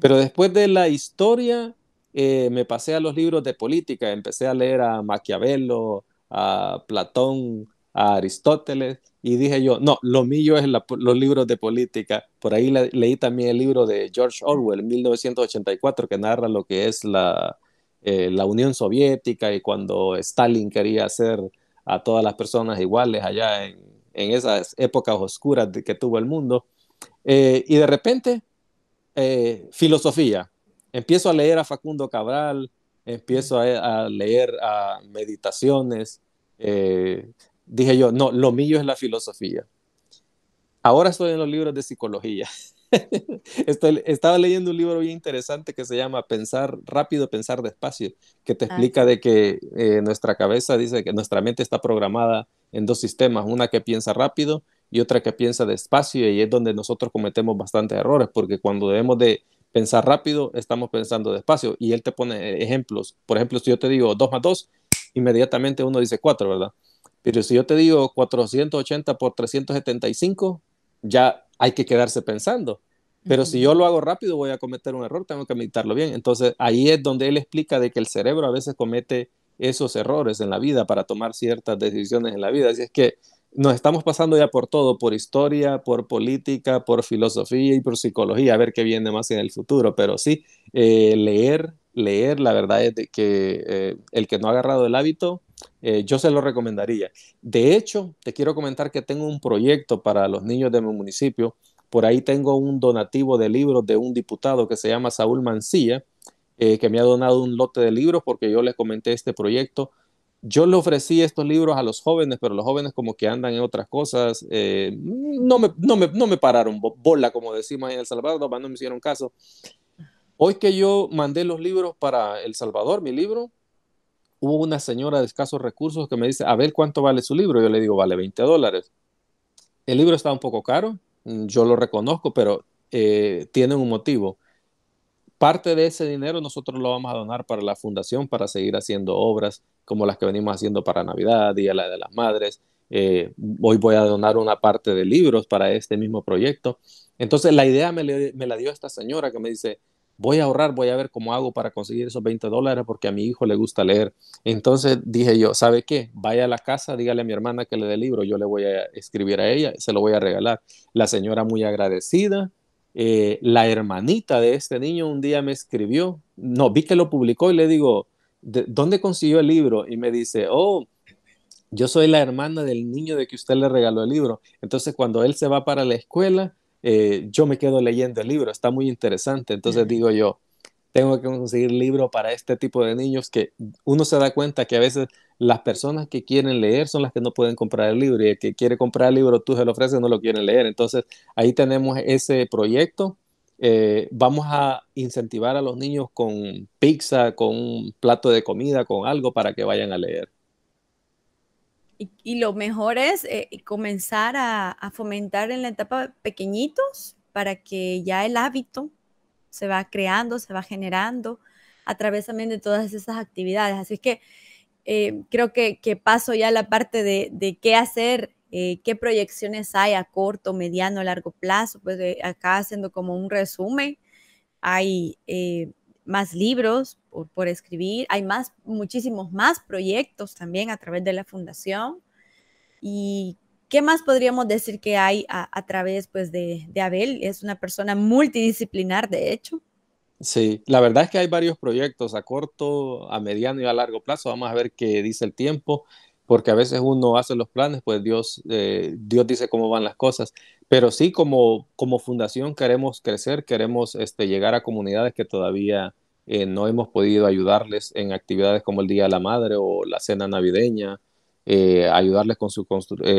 Pero después de la historia, me pasé a los libros de política, empecé a leer a Maquiavelo, a Platón, a Aristóteles, y dije yo, no, lo mío es los libros de política. Por ahí leí también el libro de George Orwell, 1984, que narra lo que es la Unión Soviética y cuando Stalin quería hacer a todas las personas iguales allá en esas épocas oscuras que tuvo el mundo. Y de repente filosofía. Empiezo a leer a Facundo Cabral, empiezo a leer a meditaciones. Dije yo, no, lo mío es la filosofía. Ahora estoy en los libros de psicología. Estaba leyendo un libro bien interesante que se llama Pensar rápido, pensar despacio, que te Ah, explica de que nuestra cabeza dice que nuestra mente está programada en dos sistemas, una que piensa rápido y otra que piensa despacio, y es donde nosotros cometemos bastantes errores, porque cuando debemos de pensar rápido, estamos pensando despacio, y él te pone ejemplos. Por ejemplo, si yo te digo 2 más 2, inmediatamente uno dice 4, ¿verdad? Pero si yo te digo 480 por 375, ya hay que quedarse pensando. Pero si ujú. yo lo hago rápido, voy a cometer un error, tengo que meditarlo bien. Entonces, ahí es donde él explica de que el cerebro a veces comete esos errores en la vida para tomar ciertas decisiones en la vida. Así es que nos estamos pasando ya por todo, por historia, por política, por filosofía y por psicología, a ver qué viene más en el futuro. Pero sí, leer, la verdad es de que el que no ha agarrado el hábito, yo se lo recomendaría. De hecho, te quiero comentar que tengo un proyecto para los niños de mi municipio. Por ahí tengo un donativo de libros de un diputado que se llama Saúl Mancilla, que me ha donado un lote de libros porque yo les comenté este proyecto. Yo le ofrecí estos libros a los jóvenes, pero los jóvenes como que andan en otras cosas. No me pararon bola, como decimos en El Salvador, no me hicieron caso. Hoy que yo mandé los libros para El Salvador, mi libro, hubo una señora de escasos recursos que me dice, a ver cuánto vale su libro. Yo le digo, vale $20. el libro está un poco caro, yo lo reconozco, pero tiene un motivo. Parte de ese dinero nosotros lo vamos a donar para la fundación para seguir haciendo obras como las que venimos haciendo para Navidad, Día de las Madres. Hoy voy a donar una parte de libros para este mismo proyecto. Entonces la idea me la dio esta señora que me dice, voy a ahorrar, voy a ver cómo hago para conseguir esos $20 porque a mi hijo le gusta leer. Entonces dije yo, ¿sabe qué? Vaya a la casa, dígale a mi hermana que le dé el libro, yo le voy a escribir a ella, se lo voy a regalar. La señora muy agradecida. La hermanita de este niño un día me escribió, no, vi que lo publicó y le digo, ¿dónde consiguió el libro? Y me dice, oh, yo soy la hermana del niño de que usted le regaló el libro. Entonces, cuando él se va para la escuela, yo me quedo leyendo el libro, está muy interesante. Entonces digo yo, tengo que conseguir libros para este tipo de niños que uno se da cuenta que a veces las personas que quieren leer son las que no pueden comprar el libro y el que quiere comprar el libro tú se lo ofreces no lo quieren leer. Entonces ahí tenemos ese proyecto. Vamos a incentivar a los niños con pizza, con un plato de comida, con algo para que vayan a leer. Y lo mejor es comenzar a fomentar en la etapa pequeñitos para que ya el hábito se va creando, se va generando a través también de todas esas actividades. Así que creo que paso ya a la parte de qué hacer, qué proyecciones hay a corto, mediano, largo plazo. Pues acá haciendo como un resumen, hay más libros por escribir, hay más, muchísimos más proyectos también a través de la fundación. ¿Y qué más podríamos decir que hay a través pues, de Abel? Es una persona multidisciplinar, de hecho. Sí, la verdad es que hay varios proyectos a corto, a mediano y a largo plazo. Vamos a ver qué dice el tiempo, porque a veces uno hace los planes, pues Dios dice cómo van las cosas. Pero sí, como fundación queremos crecer, queremos llegar a comunidades que todavía no hemos podido ayudarles en actividades como el Día de la Madre o la cena navideña, ayudarles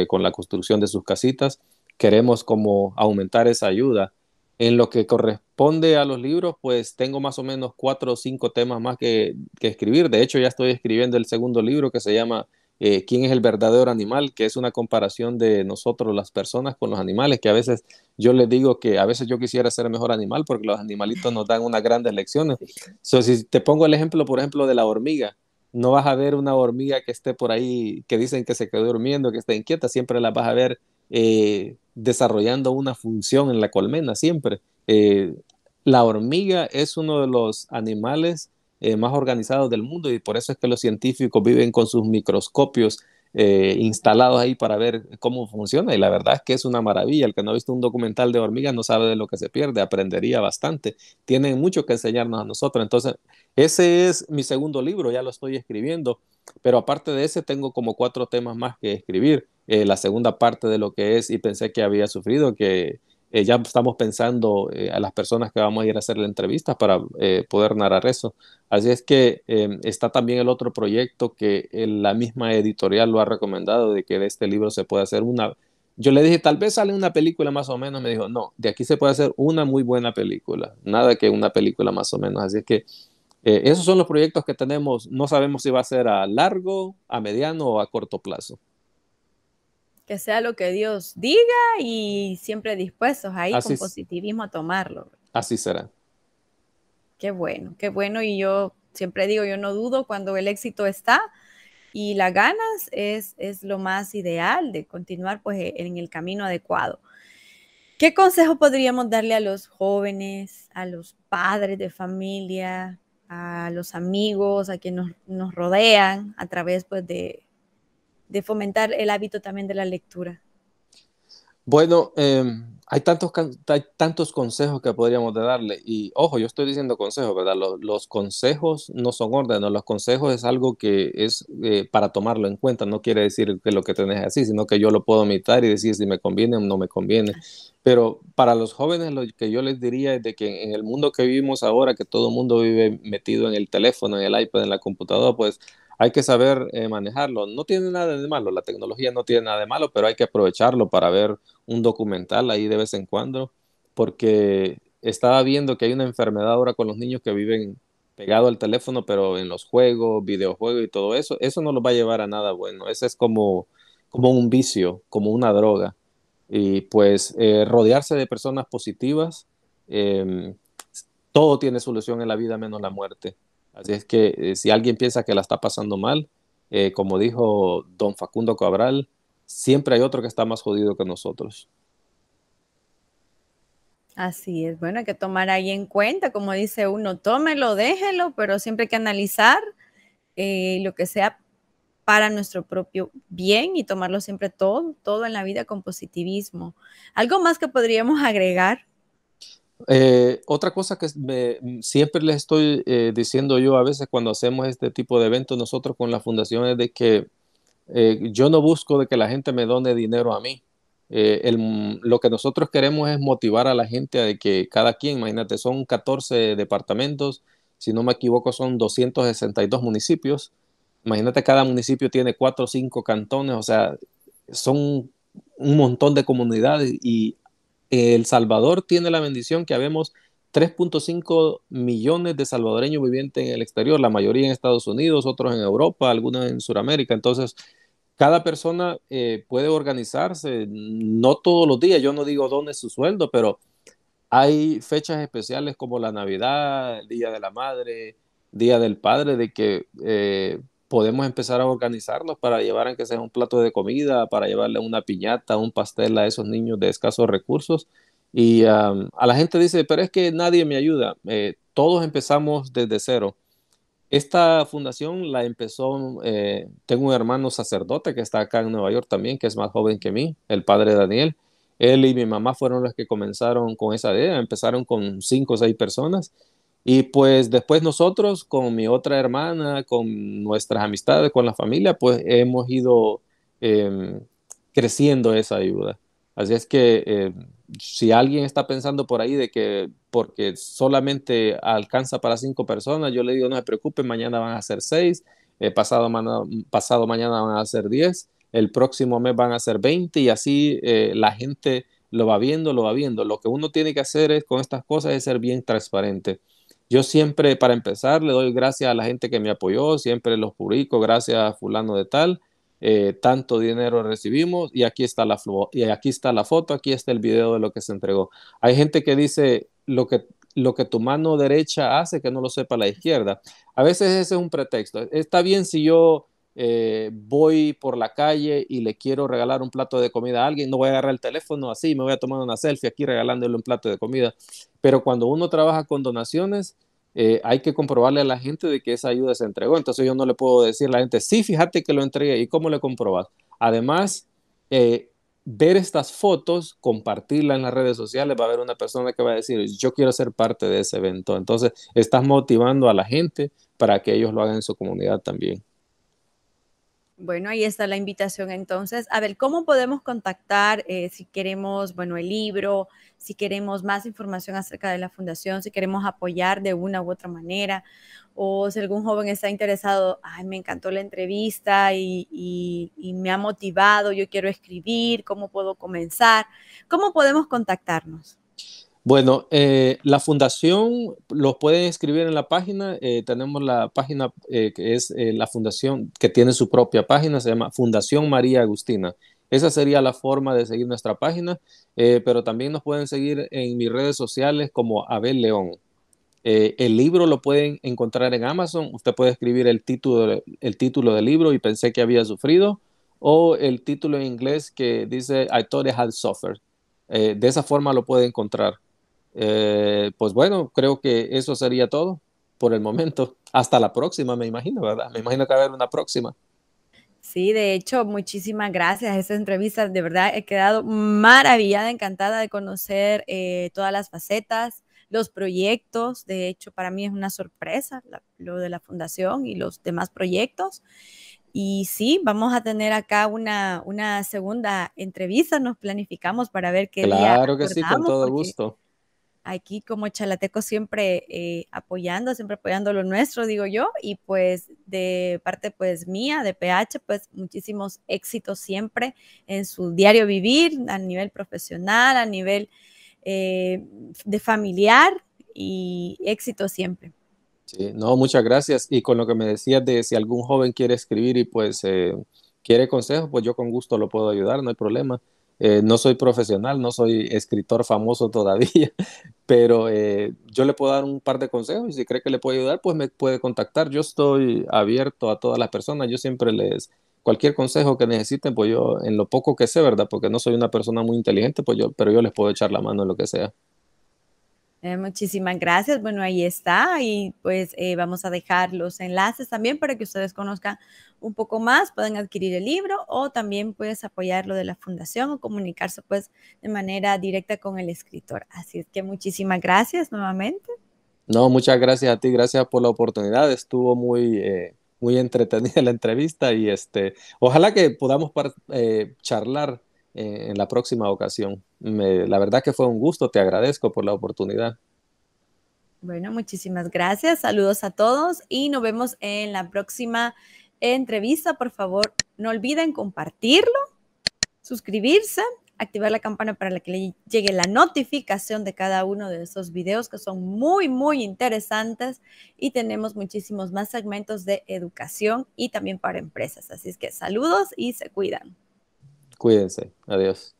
con la construcción de sus casitas. Queremos como aumentar esa ayuda. En lo que corresponde a los libros, pues tengo más o menos 4 o 5 temas más que escribir. De hecho, ya estoy escribiendo el segundo libro que se llama ¿Quién es el verdadero animal? Que es una comparación de nosotros, las personas, con los animales, que a veces yo les digo que a veces yo quisiera ser mejor animal porque los animalitos nos dan unas grandes lecciones. Sí. So, si te pongo el ejemplo, por ejemplo, de la hormiga, no vas a ver una hormiga que esté por ahí, que dicen que se quedó durmiendo, que esté inquieta, siempre la vas a ver desarrollando una función en la colmena siempre. La hormiga es uno de los animales más organizados del mundo y por eso es que los científicos viven con sus microscopios instalados ahí para ver cómo funciona y la verdad es que es una maravilla. El que no ha visto un documental de hormigas no sabe de lo que se pierde, aprendería bastante. Tienen mucho que enseñarnos a nosotros. Entonces, ese es mi segundo libro, ya lo estoy escribiendo, pero aparte de ese tengo como 4 temas más que escribir. La segunda parte de lo que es y pensé que había sufrido, que ya estamos pensando a las personas que vamos a ir a hacer la entrevista para poder narrar eso. Así es que está también el otro proyecto que la misma editorial lo ha recomendado, de que de este libro se puede hacer una... Yo le dije, tal vez sale una película más o menos, me dijo, no, de aquí se puede hacer una muy buena película, nada que una película más o menos. Así es que esos son los proyectos que tenemos, no sabemos si va a ser a largo, a mediano o a corto plazo. Que sea lo que Dios diga y siempre dispuestos ahí Así, con positivismo a tomarlo. así será. Qué bueno, qué bueno. Y yo siempre digo, yo no dudo cuando el éxito está y las ganas es lo más ideal de continuar pues en el camino adecuado. ¿Qué consejo podríamos darle a los jóvenes, a los padres de familia, a los amigos, a quienes nos rodean a través pues de fomentar el hábito también de la lectura? Bueno, hay tantos consejos que podríamos de darle y ojo, yo estoy diciendo consejos, ¿verdad? Los consejos no son órdenes, los consejos es algo que es para tomarlo en cuenta, no quiere decir que lo que tenés es así, sino que yo lo puedo imitar y decir si me conviene o no me conviene. Pero para los jóvenes lo que yo les diría es de que en el mundo que vivimos ahora, que todo el mundo vive metido en el teléfono, en el iPad, en la computadora, pues hay que saber manejarlo. No tiene nada de malo, la tecnología no tiene nada de malo, pero hay que aprovecharlo para ver un documental ahí de vez en cuando, porque estaba viendo que hay una enfermedad ahora con los niños que viven pegado al teléfono, pero en los juegos, videojuegos y todo eso, eso no los va a llevar a nada bueno. Ese es como un vicio, como una droga. y pues rodearse de personas positivas. eh, Todo tiene solución en la vida menos la muerte. Así es que si alguien piensa que la está pasando mal, como dijo don Facundo Cabral, siempre hay otro que está más jodido que nosotros. Así es, bueno, hay que tomar ahí en cuenta, como dice uno, tómelo, déjelo, pero siempre hay que analizar lo que sea para nuestro propio bien y tomarlo siempre todo en la vida con positivismo. ¿Algo más que podríamos agregar? Otra cosa que siempre les estoy diciendo yo a veces cuando hacemos este tipo de eventos nosotros con la fundación es de que yo no busco de que la gente me done dinero a mí. Lo que nosotros queremos es motivar a la gente a de que cada quien, imagínate, son 14 departamentos, si no me equivoco son 262 municipios. Imagínate, cada municipio tiene 4 o 5 cantones, o sea, son un montón de comunidades y El Salvador tiene la bendición que habemos 3.5 millones de salvadoreños vivientes en el exterior, la mayoría en Estados Unidos, otros en Europa, algunos en Sudamérica. Entonces, cada persona puede organizarse, no todos los días, yo no digo dónde es su sueldo, pero hay fechas especiales como la Navidad, el Día de la Madre, Día del Padre, de que podemos empezar a organizarnos para llevar aunque sea un plato de comida, para llevarle una piñata, un pastel a esos niños de escasos recursos. Y a la gente dice, pero es que nadie me ayuda. Todos empezamos desde cero. Esta fundación la empezó, tengo un hermano sacerdote que está acá en Nueva York también, que es más joven que mí, el padre Daniel. Él y mi mamá fueron los que comenzaron con esa idea, empezaron con 5 o 6 personas y pues después nosotros con mi otra hermana, con nuestras amistades, con la familia, pues hemos ido eh, creciendo esa ayuda. Así es que si alguien está pensando por ahí de que porque solamente alcanza para 5 personas, yo le digo no se preocupe, mañana van a ser 6, pasado mañana van a ser 10, el próximo mes van a ser 20 y así la gente lo va viendo, lo va viendo. Lo que uno tiene que hacer es con estas cosas es ser bien transparente. Yo siempre, para empezar, le doy gracias a la gente que me apoyó, siempre los publico, gracias a fulano de tal, tanto dinero recibimos y y aquí está la foto, aquí está el video de lo que se entregó. Hay gente que dice lo que tu mano derecha hace que no lo sepa la izquierda. A veces ese es un pretexto. Está bien si yo voy por la calle y le quiero regalar un plato de comida a alguien, no voy a agarrar el teléfono así, me voy a tomar una selfie aquí regalándole un plato de comida. Pero cuando uno trabaja con donaciones, hay que comprobarle a la gente de que esa ayuda se entregó. Entonces yo no le puedo decir a la gente, sí, fíjate que lo entregué. ¿Y cómo le comprobas? Además, eh, ver estas fotos, compartirlas en las redes sociales, va a haber una persona que va a decir, yo quiero ser parte de ese evento. Entonces, estás motivando a la gente para que ellos lo hagan en su comunidad también. Bueno, ahí está la invitación entonces. A ver, ¿cómo podemos contactar si queremos, bueno, el libro, si queremos más información acerca de la fundación, si queremos apoyar de una u otra manera, o si algún joven está interesado, ay, me encantó la entrevista y me ha motivado, yo quiero escribir, ¿cómo puedo comenzar? ¿Cómo podemos contactarnos? Bueno, la fundación los pueden escribir en la página. Tenemos la página que es la fundación que tiene su propia página, se llama Fundación María Agustina. Esa sería la forma de seguir nuestra página, pero también nos pueden seguir en mis redes sociales como Abel León. El libro lo pueden encontrar en Amazon. Usted puede escribir el título del libro y pensé que había sufrido, o el título en inglés que dice I thought I had suffered. De esa forma lo puede encontrar. Pues bueno, creo que eso sería todo por el momento. Hasta la próxima, me imagino, ¿verdad? Me imagino que va a haber una próxima. Sí, de hecho, muchísimas gracias. Esa entrevista, de verdad, he quedado maravillada, encantada de conocer todas las facetas, los proyectos. De hecho, para mí es una sorpresa lo de la fundación y los demás proyectos. Y sí, vamos a tener acá una segunda entrevista. Nos planificamos para ver qué día Claro que sí, con acordamos, todo porque gusto. aquí como Chalateco siempre apoyando, siempre apoyando lo nuestro, digo yo, y pues de parte pues mía, de PH, pues muchísimos éxitos siempre en su diario vivir, a nivel profesional, a nivel de familiar y éxito siempre. Sí, no, muchas gracias. Y con lo que me decías de si algún joven quiere escribir y pues quiere consejos, pues yo con gusto lo puedo ayudar, no hay problema. No soy profesional, no soy escritor famoso todavía, pero yo le puedo dar un par de consejos y si cree que le puede ayudar, pues me puede contactar. Yo estoy abierto a todas las personas, yo siempre cualquier consejo que necesiten, pues yo, en lo poco que sé, ¿verdad? Porque no soy una persona muy inteligente, pues pero yo les puedo echar la mano en lo que sea. Muchísimas gracias. Bueno, ahí está. Y pues vamos a dejar los enlaces también para que ustedes conozcan un poco más, pueden adquirir el libro o también puedes apoyar lo de la fundación o comunicarse pues de manera directa con el escritor. Así es que muchísimas gracias nuevamente. No, muchas gracias a ti, gracias por la oportunidad. Estuvo muy entretenida la entrevista y ojalá que podamos charlar en la próxima ocasión. La verdad que fue un gusto, te agradezco por la oportunidad. Bueno, muchísimas gracias. Saludos a todos y nos vemos en la próxima entrevista. Por favor, no olviden compartirlo, suscribirse, activar la campana para que le llegue la notificación de cada uno de esos videos que son muy, muy interesantes y tenemos muchísimos más segmentos de educación y también para empresas. Así es que saludos y se cuidan. Cuídense, adiós.